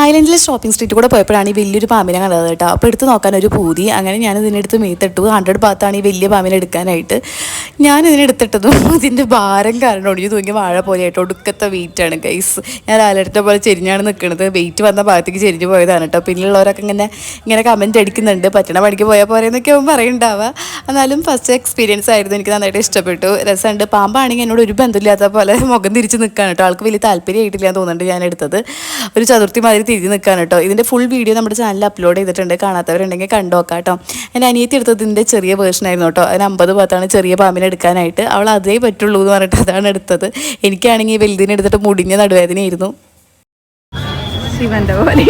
ഐലൻഡിലെ shopping street കൂടെ പോയപ്പോഴാണ് ഈ വലിയൊരു പാമ്പിനെ കണ്ടത് കേട്ടോ. അപ്പോൾ എടുത്ത് നോക്കാൻ ഒരു പൂതി. അങ്ങനെ ഞാൻ ഇതിനെടുത്ത് മീത്തിട്ടു. 100 ബാത്താണ് ഈ വലിയ പാമ്പിനെ എടുക്കാനായിട്ട്. ഞാൻ ഇതിനെടുത്തിട്ടതും ഇതിൻ്റെ ഭാരം കാരണം ഒടിഞ്ഞു തൂങ്ങിയ വാഴ പോലെ ആയിട്ട് ഒടുക്കത്തെ വെയിറ്റാണ് ഗൈസ്. ഞാൻ ലാലേട്ടൻ്റെ പോലെ ചെരിഞ്ഞാണ് നിൽക്കുന്നത്. വെയിറ്റ് വന്ന ഭാഗത്തേക്ക് ചെരിഞ്ഞ് പോയതാണ് കേട്ടോ. പിന്നെയുള്ളവരൊക്കെ ഇങ്ങനെ കമൻറ്റ് അടിക്കുന്നുണ്ട്, പറ്റണ പണിക്ക് പോയാൽ പോരെ എന്നൊക്കെ ആവും പറയുന്നുണ്ടാവുക. എന്നാലും ഫസ്റ്റ് എക്സ്പീരിയൻസ് ആയിരുന്നു, എനിക്ക് നന്നായിട്ട് ഇഷ്ടപ്പെട്ടു. രസമുണ്ട്. പാമ്പാണെങ്കിൽ എന്നോട് ഒരു ബന്ധമില്ലാത്ത പോലെ മുഖം തിരിച്ച് നിൽക്കുകയാണ് കേട്ടോ. ആൾക്ക് വലിയ താല്പര്യമായിട്ടില്ല എന്ന് തോന്നുന്നുണ്ട്. ഞാൻ എടുത്തത് ഒരു ചതുർത്ഥി മാതിരി തിരിഞ്ഞ് നിൽക്കുകയാണ് കേട്ടോ. ഇതിൻ്റെ ഫുൾ വീഡിയോ നമ്മുടെ ചാനലിൽ അപ്ലോഡ് ചെയ്തിട്ടുണ്ട്, കാണാത്തവരുണ്ടെങ്കിൽ കണ്ടു നോക്കാം കേട്ടോ. എൻ്റെ അനിയത്തി എടുത്തതിൻ്റെ ചെറിയ വേർഷനായിരുന്നു കേട്ടോ. അതിന് 50 ബാത്താണ് ചെറിയ പാമ്പിനെ എടുക്കാനായിട്ട്. അവൾ അതേ പറ്റുള്ളൂ എന്ന് പറഞ്ഞിട്ട് അതാണ് എടുത്തത്. എനിക്കാണെങ്കിൽ വലുതിനെ എടുത്തിട്ട് മുടിഞ്ഞ നടുവേദനയായിരുന്നു. ശിവൻ്റെ പോലെ